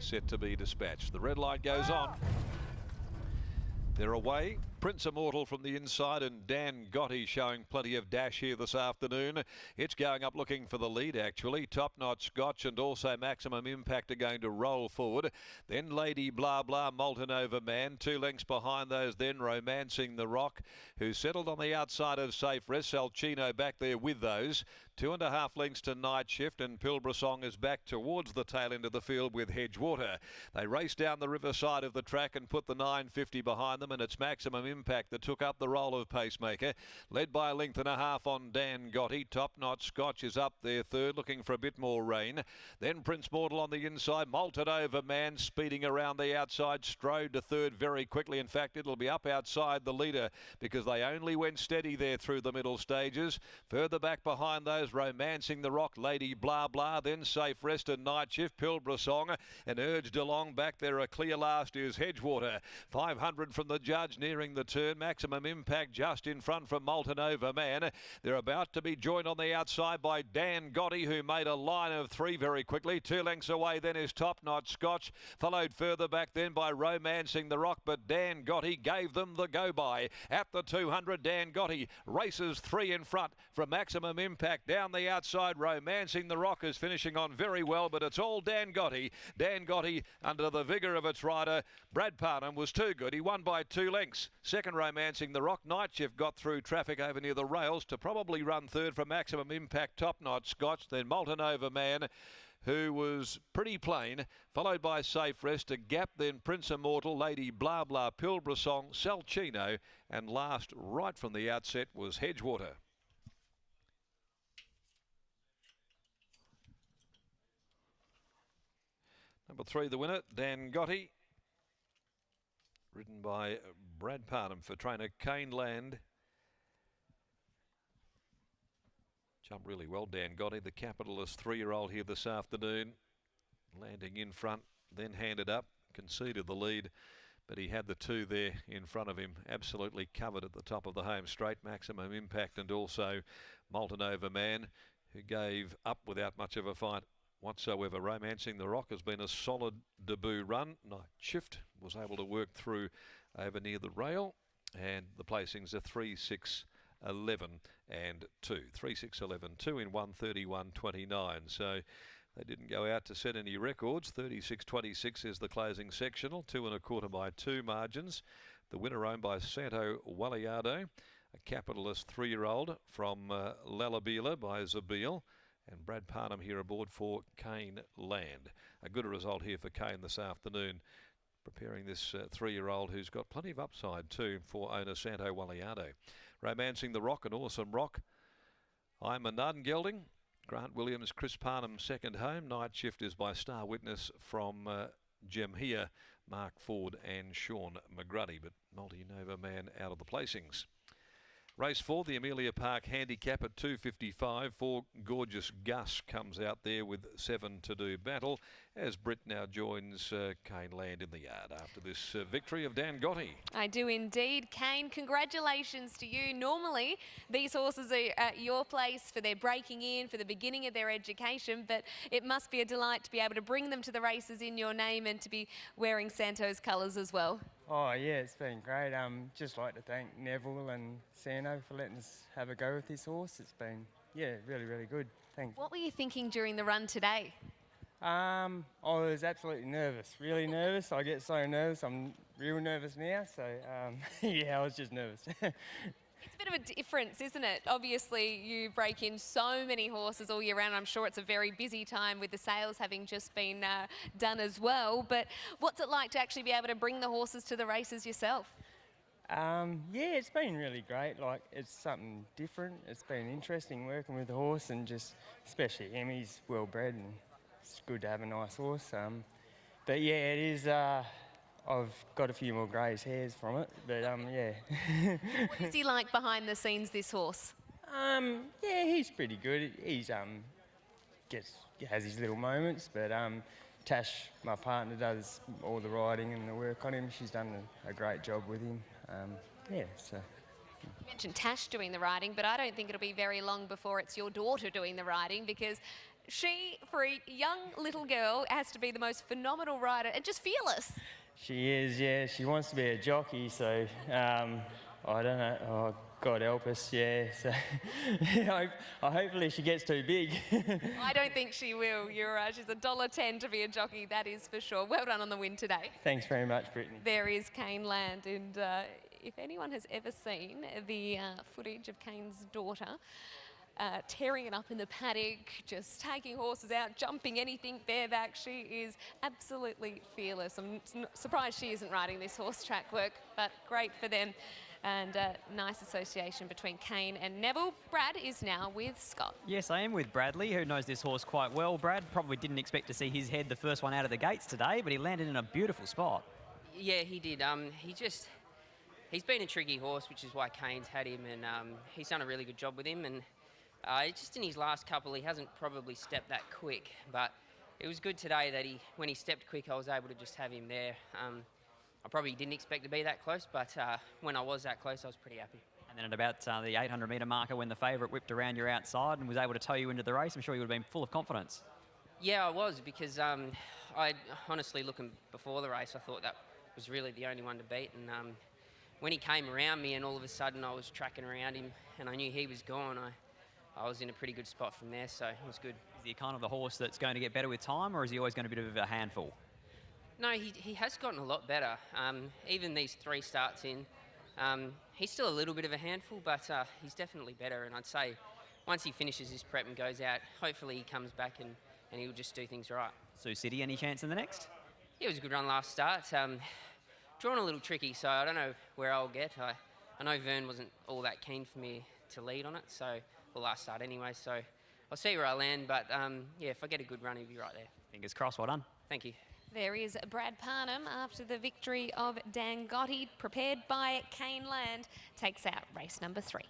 set to be dispatched. The red light goes on. They're away. Prince Immortal from the inside and Dan Gotti showing plenty of dash here this afternoon. It's going up looking for the lead actually. Top Notch Scotch and also Maximum Impact are going to roll forward. Then Lady Blah Blah, Molten Over Man. 2 lengths behind those then Romancing the Rock, who settled on the outside of Safe Rest. Salchino back there with those. 2.5 lengths to Night Shift, and Pilbara Song is back towards the tail end of the field with Hedgewater. They race down the riverside of the track and put the 950 behind them, and it's Maximum Impact that took up the role of pacemaker, led by 1.5 lengths on Dan Gotti. Top Notch Scotch is up there third, looking for a bit more rain. Then Prince Mortal on the inside. Molten Over Man speeding around the outside, strode to third very quickly. In fact, it'll be up outside the leader because they only went steady there through the middle stages. Further back behind those, Romancing the Rock, Lady Blah Blah, then Safe Rest and Night Shift, Pilbara Song, and urged along back there. A clear last is Hedgewater. 500 from the judge nearing the turn. Maximum Impact just in front from Molten Over Man. They're about to be joined on the outside by Dan Gotti, who made a line of 3 very quickly. 2 lengths away then is Top Notch Scotch, followed further back then by Romancing the Rock, but Dan Gotti gave them the go-by. At the 200, Dan Gotti races 3 in front from Maximum Impact. Down the outside, Romancing the Rock is finishing on very well, but it's all Dan Gotti. Dan Gotti, under the vigour of its rider, Brad Parnham, was too good. He won by 2 lengths. Second, Romancing the Rock. Night Shift got through traffic over near the rails to probably run third for Maximum Impact. Top Notch Scotch, then Molten Over Man, who was pretty plain, followed by Safe Rest, a gap, then Prince Immortal, Lady Blah Blah, Pilbara Song, Salchino, and last right from the outset was Hedgewater. Number 3, the winner, Dan Gotti, ridden by Brad Parnham for trainer Kane Land. Jumped really well, Dan Gotti, the capitalist 3-year-old here this afternoon. Landing in front, then handed up, conceded the lead, but he had the 2 there in front of him, absolutely covered at the top of the home straight. Maximum Impact and also Molten Over Man, who gave up without much of a fight whatsoever. Romancing the Rock has been a solid debut run. Night Shift was able to work through over near the rail, and the placings are 3, 6, 11 and 2. 3, 6, 11, 2 in 1:31.29. So they didn't go out to set any records. 36.26 is the closing sectional. 2 1/4 by 2 margins. The winner owned by Santo Waliardo, a capitalist 3-year-old from Lalabila by Zabeel. And Brad Parnham here aboard for Kane Land. A good result here for Kane this afternoon, preparing this 3-year-old who's got plenty of upside too for owner Santo Waliardo. Romancing the Rock, an awesome rock. I'm a Gelding. Grant Williams, Chris Parnham second home. Night Shift is by Star Witness from Jem here, Mark Ford and Sean McGruddy, but Multi-Nova Man out of the placings. Race 4, the Amelia Park Handicap at 2.55. 4 Gorgeous Gus comes out there with 7 to do battle, as Britt now joins Kane Land in the yard after this victory of Dan Gotti. I do indeed. Kane, congratulations to you. Normally, these horses are at your place for their breaking in, for the beginning of their education, but it must be a delight to be able to bring them to the races in your name and to be wearing Santo's colours as well. Oh yeah, it's been great. Just like to thank Neville and Santo for letting us have a go with this horse. It's been, yeah, really, really good. Thanks. What were you thinking during the run today? I was absolutely nervous, really nervous. I get so nervous, I'm real nervous now. So yeah, I was just nervous. It's a bit of a difference, isn't it? Obviously, you break in so many horses all year round. I'm sure it's a very busy time with the sales having just been done as well. But what's it like to actually be able to bring the horses to the races yourself? Yeah, it's been really great. Like, it's something different. It's been interesting working with the horse, and just especially Emmy's well bred, and it's good to have a nice horse. But yeah, it is. I've got a few more greys hairs from it, but yeah. What is he like behind the scenes, this horse? Yeah, he's pretty good. He's has his little moments, but Tash, my partner, does all the riding and the work on him. She's done a great job with him. Yeah, so. You mentioned Tash doing the riding, but I don't think it'll be very long before it's your daughter doing the riding, because She, for a young little girl, has to be the most phenomenal rider and just fearless. She is, yeah. She wants to be a jockey, so I don't know. Oh, God help us, yeah. So hopefully she gets too big. I don't think she will. You're right. She's $1.10 to be a jockey, that is for sure. Well done on the win today. Thanks very much, Brittany. There is Kane Land, and if anyone has ever seen the footage of Kane's daughter tearing it up in the paddock, just taking horses out, jumping anything bareback, she is absolutely fearless. I'm surprised she isn't riding this horse track work, but great for them. And nice association between Kane and Neville. Brad is now with Scott. Yes, I am with Bradley, who knows this horse quite well. Brad probably didn't expect to see his head the first one out of the gates today, but he landed in a beautiful spot. Yeah, he did. He's been a tricky horse, which is why Kane's had him, and he's done a really good job with him. And just in his last couple, he hasn't probably stepped that quick, but it was good today that when he stepped quick, I was able to just have him there. I probably didn't expect to be that close, but when I was that close, I was pretty happy. And then at about the 800-metre marker, when the favourite whipped around your outside and was able to tow you into the race, I'm sure you would have been full of confidence. Yeah, I was, because I honestly, looking before the race, I thought that was really the only one to beat. And when he came around me and all of a sudden I was tracking around him and I knew he was gone, I was in a pretty good spot from there, so it was good. Is he kind of the horse that's going to get better with time, or is he always going to be a bit of a handful? No, he has gotten a lot better. Even these 3 starts in, he's still a little bit of a handful, but he's definitely better. And I'd say once he finishes his prep and goes out, hopefully he comes back and he'll just do things right. Sioux City, any chance in the next? Yeah, it was a good run last start. Drawn a little tricky, so I don't know where I'll get. I know Vern wasn't all that keen for me to lead on it, so the last start anyway, so I'll see where I land. But yeah, if I get a good run, he'll be right there. Fingers crossed, well done. Thank you. There is Brad Parnham after the victory of Dan Gotti, prepared by Kane Land, takes out race number 3.